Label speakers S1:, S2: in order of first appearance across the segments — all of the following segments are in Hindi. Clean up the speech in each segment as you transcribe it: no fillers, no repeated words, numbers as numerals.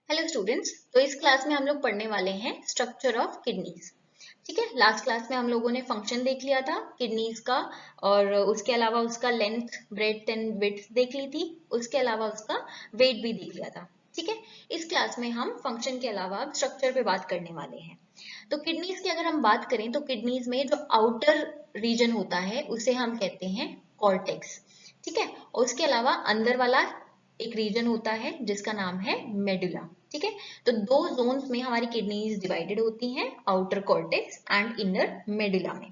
S1: Hello students. तो इस क्लास में हम लोग पढ़ने वाले हैं स्ट्रक्चर ऑफ किडनीज। ठीक है, लास्ट क्लास में हम लोगों ने फंक्शन देख लिया था किडनीज का, और उसके अलावा उसका लेंथ, ब्रेड्थ एंड विड्थ देख ली थी। उसके अलावा उसका वेट भी देख लिया था। ठीक है, इस क्लास में हम फंक्शन के अलावा अब स्ट्रक्चर पे बात करने वाले हैं। तो किडनीज की अगर हम बात करें तो किडनीज में जो आउटर रीजन होता है उसे हम कहते हैं कॉर्टेक्स। ठीक है, और उसके अलावा अंदर वाला एक रीजन होता है जिसका नाम है मेडुला। ठीक है, तो दो जोन्स में हमारी किडनीज डिवाइडेड होती हैं, outer cortex and inner medulla में।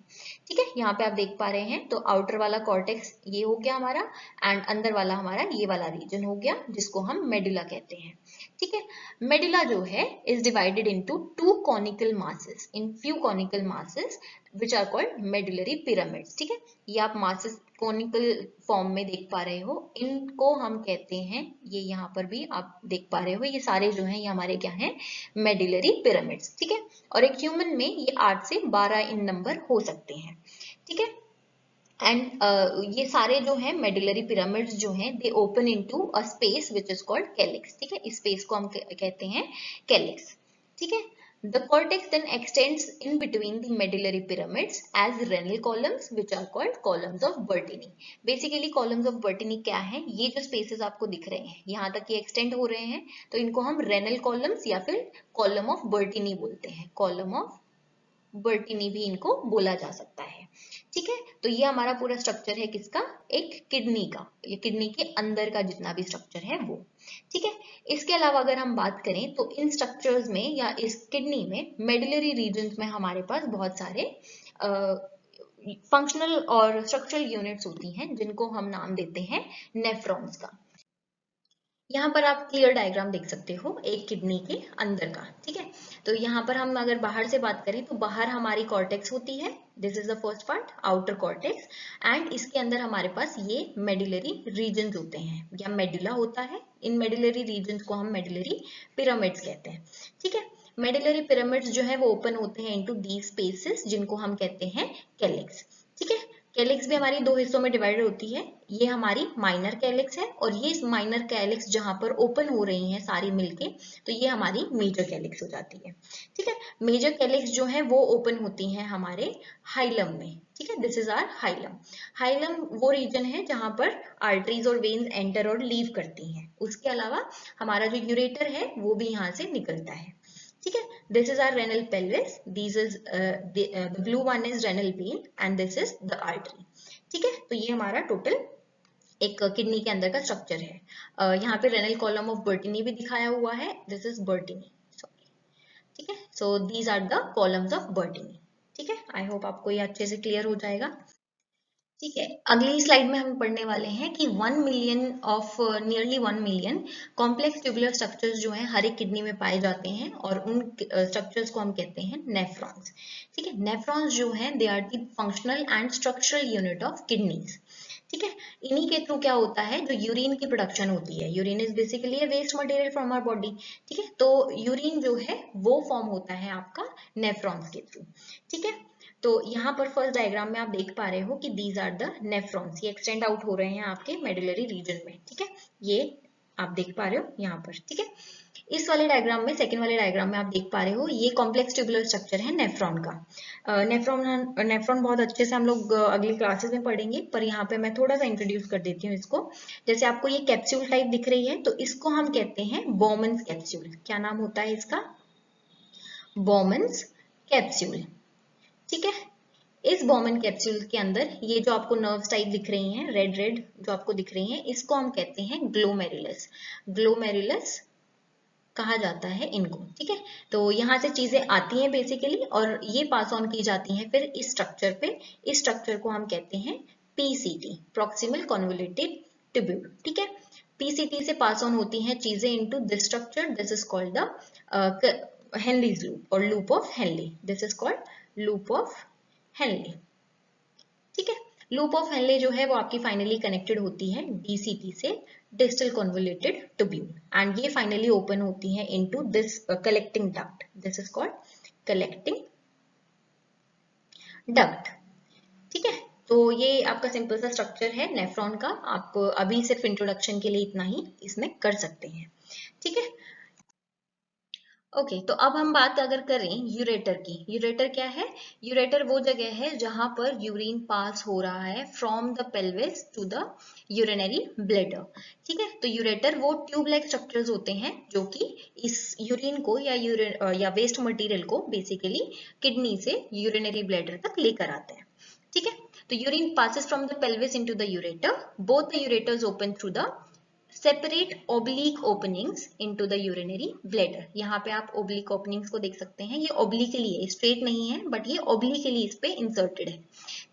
S1: ठीक है, यहाँ पे आप देख पा रहे हैं, तो आउटर वाला कॉर्टेक्स ये हो गया हमारा, एंड अंदर वाला हमारा ये वाला रीजन हो गया जिसको हम मेडुला कहते हैं। ठीक है, मेडुला जो है is divided into two conical masses, in few conical masses which are called medullary pyramids. ठीक है, ये आप मासेस कॉनिकल फॉर्म में देख पा रहे हो, इनको हम कहते हैं, ये यहाँ पर भी आप देख पा रहे हो, ये सारे जो हैं ये हमारे क्या हैं, मेडुलरी पिरामिड्स। ठीक है, और एक ह्यूमन में ये 8 से 12 इन नंबर हो सकते हैं। ठीक है, एंड ये सारे जो हैं मेडुलरी पिरामिड्स जो हैं दे open into a space which is called calyx. ठीक है, इस स्पेस को हम कहते हैं कैलिक्स। ठीक है, the cortex then extends in between the medullary pyramids as renal columns which are called columns of Bertini. Basically columns of Bertini क्या है, ये जो spaces आपको दिख रहे हैं यहाँ तक ये extend हो रहे हैं, तो इनको हम renal columns या फिर column of Bertini बोलते हैं। column of Bertini भी इनको बोला जा सकता है। ठीक है, तो ये हमारा पूरा स्ट्रक्चर है किसका, एक किडनी का, ये किडनी के अंदर का जितना भी स्ट्रक्चर है वो। ठीक है, इसके अलावा अगर हम बात करें तो इन स्ट्रक्चर्स में या इस किडनी में मेडुलरी रीजन्स में हमारे पास बहुत सारे फंक्शनल और स्ट्रक्चरल यूनिट्स होती हैं जिनको हम नाम देते हैं नेफ्रॉन्स का। यहाँ पर आप क्लियर डायग्राम देख सकते हो एक किडनी के अंदर का। ठीक है, तो यहाँ पर हम अगर बाहर से बात करें तो बाहर हमारी कॉर्टेक्स होती है, this is the first part, outer cortex, and इसके अंदर हमारे पास ये मेडुलरी रीजन्स होते हैं या मेडुला होता है। इन मेडुलरी रीजन्स को हम मेडुलरी पिरामिड्स कहते हैं। ठीक है, मेडुलरी पिरामिड्स जो है वो ओपन होते हैं इनटू दीज स्पेसेस जिनको हम कहते हैं कैलिक्स। ठीक है, कैलिक्स भी हमारी दो हिस्सों में डिवाइडेड होती है, ये हमारी माइनर कैलिक्स है और ये माइनर कैलिक्स जहां पर ओपन हो रही हैं सारी मिलके, तो ये हमारी मेजर कैलिक्स हो जाती है। ठीक है, मेजर कैलिक्स जो है वो ओपन होती हैं हमारे हाइलम में। ठीक है, this is our hilum. Hilum वो रीजन है जहां पर आर्टरीज और वेन्स एंटर और लीव करती हैं। उसके अलावा हमारा जो यूरेटर है वो भी यहाँ से निकलता है। ठीक है, this is our renal pelvis, this is the blue one is renal vein and this is the artery. ठीक है, तो ये हमारा टोटल एक किडनी के अंदर का स्ट्रक्चर है। यहाँ पे रेनल कॉलम ऑफ बर्टिनी भी दिखाया हुआ है, दिस इज बर्टिनी, सॉरी। ठीक है, so these are the columns of Bertini. ठीक है, आई होप आपको ये अच्छे से क्लियर हो जाएगा। ठीक है, अगली स्लाइड में हम पढ़ने वाले हैं कि 1 million of nearly 1 million complex tubular structures जो हैं हर एक किडनी में पाए जाते हैं और उन स्ट्रक्चर्स को हम कहते हैं नेफ्रॉन्स। ठीक है, नेफ्रॉन्स जो हैं they are the functional and structural unit of kidneys. ठीक है, इन्हीं के थ्रू क्या होता है, जो यूरिन की प्रोडक्शन होती है, urine is basically a waste material from our body. ठीक है, तो यूरिन जो है वो फॉर्म होता है आपका नेफ्रॉन्स के थ्रू। ठीक है, तो यहाँ पर फर्स्ट डायग्राम में आप देख पा रहे हो कि दीज आर द नेफ्रॉन्स, ये एक्सटेंड आउट हो रहे हैं आपके मेडुलरी रीजन में। ठीक है, ये आप देख पा रहे हो यहाँ पर। ठीक है, इस वाले डायग्राम में, सेकंड वाले डायग्राम में आप देख पा रहे हो ये कॉम्प्लेक्स ट्यूबुलर स्ट्रक्चर है नेफ्रॉन का। नेफ्रॉन बहुत अच्छे से हम लोग अगली क्लासेस में पढ़ेंगे, पर यहाँ पे मैं थोड़ा सा इंट्रोड्यूस कर देती हूँ इसको। जैसे आपको ये कैप्सूल टाइप दिख रही है, तो इसको हम कहते हैं बोमन्स कैप्सूल। क्या नाम होता है इसका, बोमन्स कैप्सूल। ठीक है, इस बॉमन कैप्सूल के अंदर ये जो आपको नर्व्स टाइप दिख रही हैं, रेड रेड जो आपको दिख रही हैं, इसको हम कहते हैं ग्लोमेरुलस। ग्लोमेरुलस कहा जाता है इनको। ठीक है, तो यहाँ से चीजें आती हैं बेसिकली और ये पास ऑन की जाती हैं फिर इस स्ट्रक्चर पे। इस स्ट्रक्चर को हम कहते हैं पीसीटी, प्रॉक्सिमल कन्वोल्यूटेड ट्यूब्यूल। ठीक है, पीसीटी से पास ऑन होती हैं चीजें into this structure, this is called the Henle's loop और loop of Henle, this is called loop of Henle. ठीक है, लूप ऑफ हेनले जो है वो आपकी फाइनली कनेक्टेड होती है डीसीटी से, डिस्टल कन्वोल्यूटेड ट्यूब्यूल, एंड ये फाइनली ओपन होती है into this collecting duct, this is called collecting duct. ठीक है, तो ये आपका सिंपल सा स्ट्रक्चर है नेफ्रॉन का। आप अभी सिर्फ इंट्रोडक्शन के लिए इतना ही इसमें कर सकते हैं। ठीक है, ओके तो अब हम बात अगर करें यूरेटर की, यूरेटर क्या है? यूरेटर वो जगह है जहां पर यूरिन पास हो रहा है from the pelvis to the urinary bladder. ठीक है, तो यूरेटर वो ट्यूब लाइक स्ट्रक्चर्स होते हैं जो कि इस यूरिन को या या वेस्ट मटेरियल को बेसिकली किडनी से यूरिनरी ब्लैडर तक लेकर आते हैं। ठीक है, तो urine passes from the pelvis into the ureter. Both the ureters open through the separate oblique openings into the urinary bladder. यहाँ पे आप ओब्लिक ओपनिंग्स को देख सकते हैं, ये ओब्लिकली है, स्ट्रेट नहीं है बट ये ओब्लिकली इस पे इंसर्टेड है।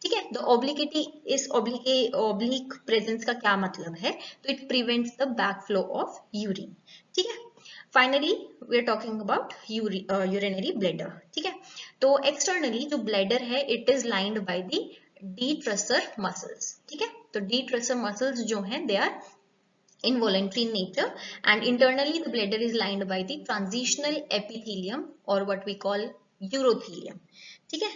S1: ठीक है, द ओब्लिकिटी, इस ओब्लिक प्रेजेंस का क्या मतलब है? तो it prevents the back flow of urine. ठीक है, finally we are talking about urinary bladder. ठीक है, तो एक्सटर्नली जो ब्लैडर है it is lined by the detrusor muscles. ठीक है, तो डीट्रसर मसल्स जो हैं they are involuntary in nature, and internally the bladder is lined by the transitional epithelium or what we call urothelium. ठीक है,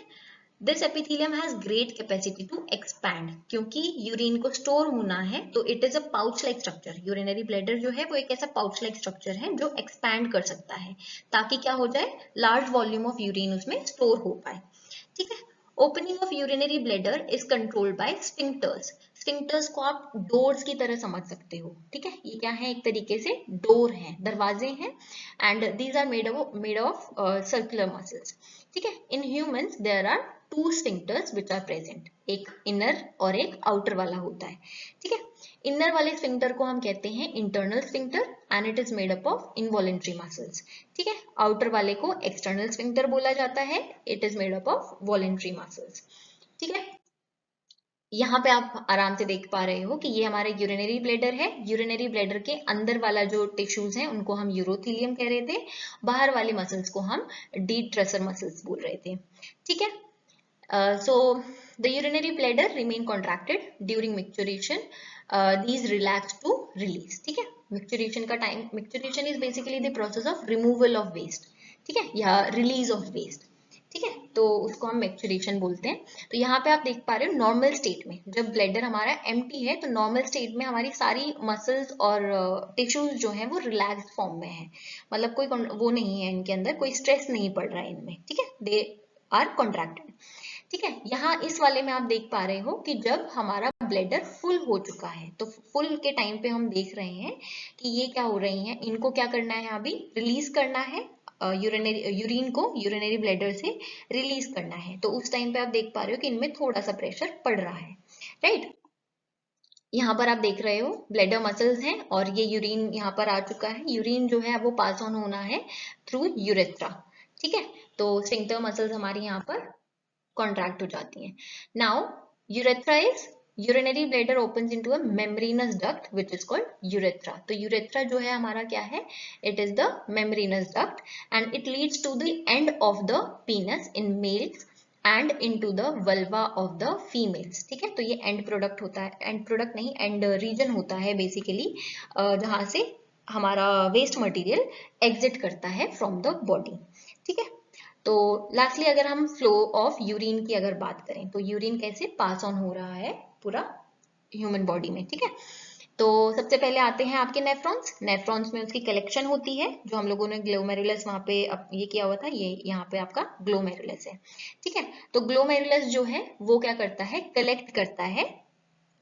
S1: this epithelium has great capacity to expand, क्योंकि यूरिन को स्टोर होना है तो it is a pouch like structure. Urinary bladder जो है वो एक ऐसा पाउच लाइक स्ट्रक्चर है जो एक्सपैंड कर सकता है ताकि क्या हो जाए, लार्ज वॉल्यूम ऑफ यूरिन उसमें स्टोर हो पाए। ठीक है, opening of urinary bladder is controlled by sphincters. Sphincters को आप डोर्स की तरह समझ सकते हो। ठीक है, ये क्या है, एक तरीके से डोर है, दरवाजे हैं, and these are made of circular muscles. ठीक है, in humans there are two sphincters which are present, एक इनर और एक आउटर वाला होता है। ठीक है, इनर वाले स्फिंक्टर को हम कहते हैं internal sphincter and it is made up of involuntary muscles. ठीक है, आउटर वाले को एक्सटर्नल स्फिंक्टर बोला जाता है, it is made up of voluntary muscles. ठीक है, यहाँ पे आप आराम से देख पा रहे हो कि ये हमारे यूरिनरी ब्लैडर है। यूरिनरी ब्लैडर के अंदर वाला जो टिश्यूज हैं उनको हम यूरोथीलियम कह रहे थे, बाहर वाली मसल्स को हम डीट्रसर मसल्स बोल रहे थे। ठीक है, so the urinary bladder remain contracted during micturition. These relax to release. ठीक है, micturition का time, micturition is basically the process of removal of waste. ठीक है, या release of waste. ठीक है, तो उसको हम मैक्चुरेशन बोलते हैं। तो यहाँ पे आप देख पा रहे हो नॉर्मल स्टेट में जब ब्लैडर हमारा एम्प्टी है तो नॉर्मल स्टेट में हमारी सारी मसल्स और टिश्यूज जो हैं वो रिलैक्स फॉर्म में है, मतलब कोई वो नहीं है इनके अंदर, कोई स्ट्रेस नहीं पड़ रहा है इनमें। ठीक है, दे आर कॉन्ट्रैक्टेड। ठीक है, यहाँ इस वाले में आप देख पा रहे हो कि जब हमारा ब्लैडर फुल हो चुका है तो फुल के टाइम पे हम देख रहे हैं कि ये क्या हो रही हैं, इनको क्या करना है, अभी रिलीज करना है यूरिन को यूरिनरी ब्लैडर से रिलीज करना है। तो उस टाइम पे आप देख पा रहे हो कि इनमें थोड़ा सा प्रेशर पड़ रहा है। राइट, यहाँ पर आप देख रहे हो ब्लैडर मसल्स हैं और ये यूरिन यहाँ पर आ चुका है। यूरिन जो है वो पास ऑन होना है थ्रू यूरेथ्रा। ठीक है, तो स्फिंक्टर मसल्स हमारी यहाँ पर कॉन्ट्रैक्ट हो जाती हैं। Now urethra is urinary bladder opens into a membranous duct which is called urethra. तो यूरेथ्रा जो है हमारा क्या है, it is the membranous duct and it leads to the end of the penis in males and into the vulva of the females. ठीक है, तो ये एंड प्रोडक्ट होता है, एंड प्रोडक्ट नहीं एंड रीजन होता है बेसिकली, जहां से हमारा वेस्ट मटेरियल एग्जिट करता है फ्रॉम द बॉडी। ठीक है, तो लास्टली अगर हम फ्लो ऑफ यूरिन की अगर बात करें तो यूरिन कैसे पास ऑन हो रहा है पूरा ह्यूमन बॉडी में। ठीक है, तो सबसे पहले आते हैं आपके नेफ्रॉन्स। नेफ्रॉन्स में उसकी कलेक्शन होती है, जो हम लोगों ने ग्लोमेरुलस वहां पे ये किया हुआ था, ये यहाँ पे आपका ग्लोमेरुलस है। ठीक है, तो ग्लोमेरुलस जो है वो क्या करता है, कलेक्ट करता है,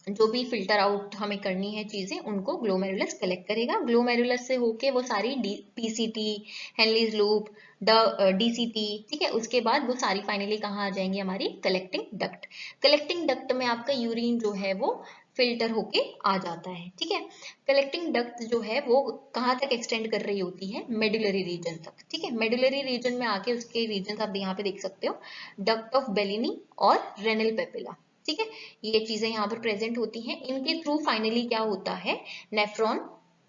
S1: जो भी फिल्टर आउट हमें करनी है चीजें उनको ग्लोमेरुलस कलेक्ट करेगा। ग्लोमेरुलस से होके वो सारी पीसीटी, हेनलीज लूप, डीसीटी, ठीक है, उसके बाद वो सारी फाइनली कहाँ आ जाएंगी, हमारी कलेक्टिंग डक्ट। कलेक्टिंग डक्ट में आपका यूरिन जो है वो फिल्टर होके आ जाता है। ठीक है, कलेक्टिंग डक्ट जो है वो कहाँ तक एक्सटेंड कर रही होती है, मेडुलरी रीजन तक। ठीक है, मेडुलरी रीजन में आके उसके रीजन आप यहाँ पे देख सकते हो, डक्ट ऑफ बेलिनी और रेनल पेपिला। ठीक है, ये चीजें यहाँ पर प्रेजेंट होती हैं, इनके थ्रू फाइनली क्या होता है, नेफ्रॉन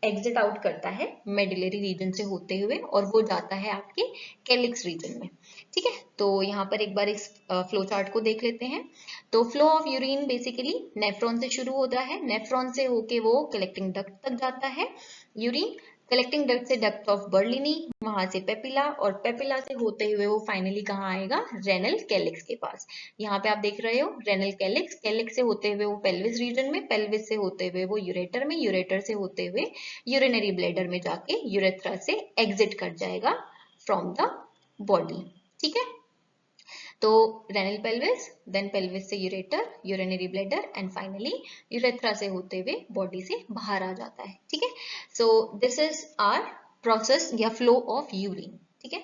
S1: एग्जिट आउट करता है मेडुलरी रीजन से होते हुए और वो जाता है आपके कैलिक्स रीजन में। ठीक है, तो यहाँ पर एक बार इस फ्लो चार्ट को देख लेते हैं। तो flow of urine basically nephron से शुरू होता है, नेफ्रॉन से होके वो कलेक्टिंग डक्ट तक जाता है यूरिन, कलेक्टिंग डक्ट से डक्ट ऑफ बर्लिनी, वहां से पेपिला, और पेपिला से होते हुए वो फाइनली कहाँ आएगा, रेनल कैलिक्स के पास। यहाँ पे आप देख रहे हो रेनल कैलिक्स, कैलिक्स से होते हुए वो पेल्विस रीजन में, पेल्विस से होते हुए वो यूरेटर में, यूरेटर से होते हुए यूरिनरी ब्लैडर में जाके यूरेथ्रा से एग्जिट कर जाएगा फ्रॉम द बॉडी, ठीक है। तो रेनल पेल्विस, देन पेल्विस से ureter, urinary bladder and finally urethra से होते हुए बॉडी से बाहर आ जाता है, ठीक है। So this is our process या फ्लो ऑफ यूरिन, ठीक है।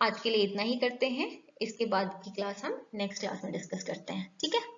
S1: आज के लिए इतना ही करते हैं, इसके बाद की क्लास हम नेक्स्ट क्लास में डिस्कस करते हैं, ठीक है।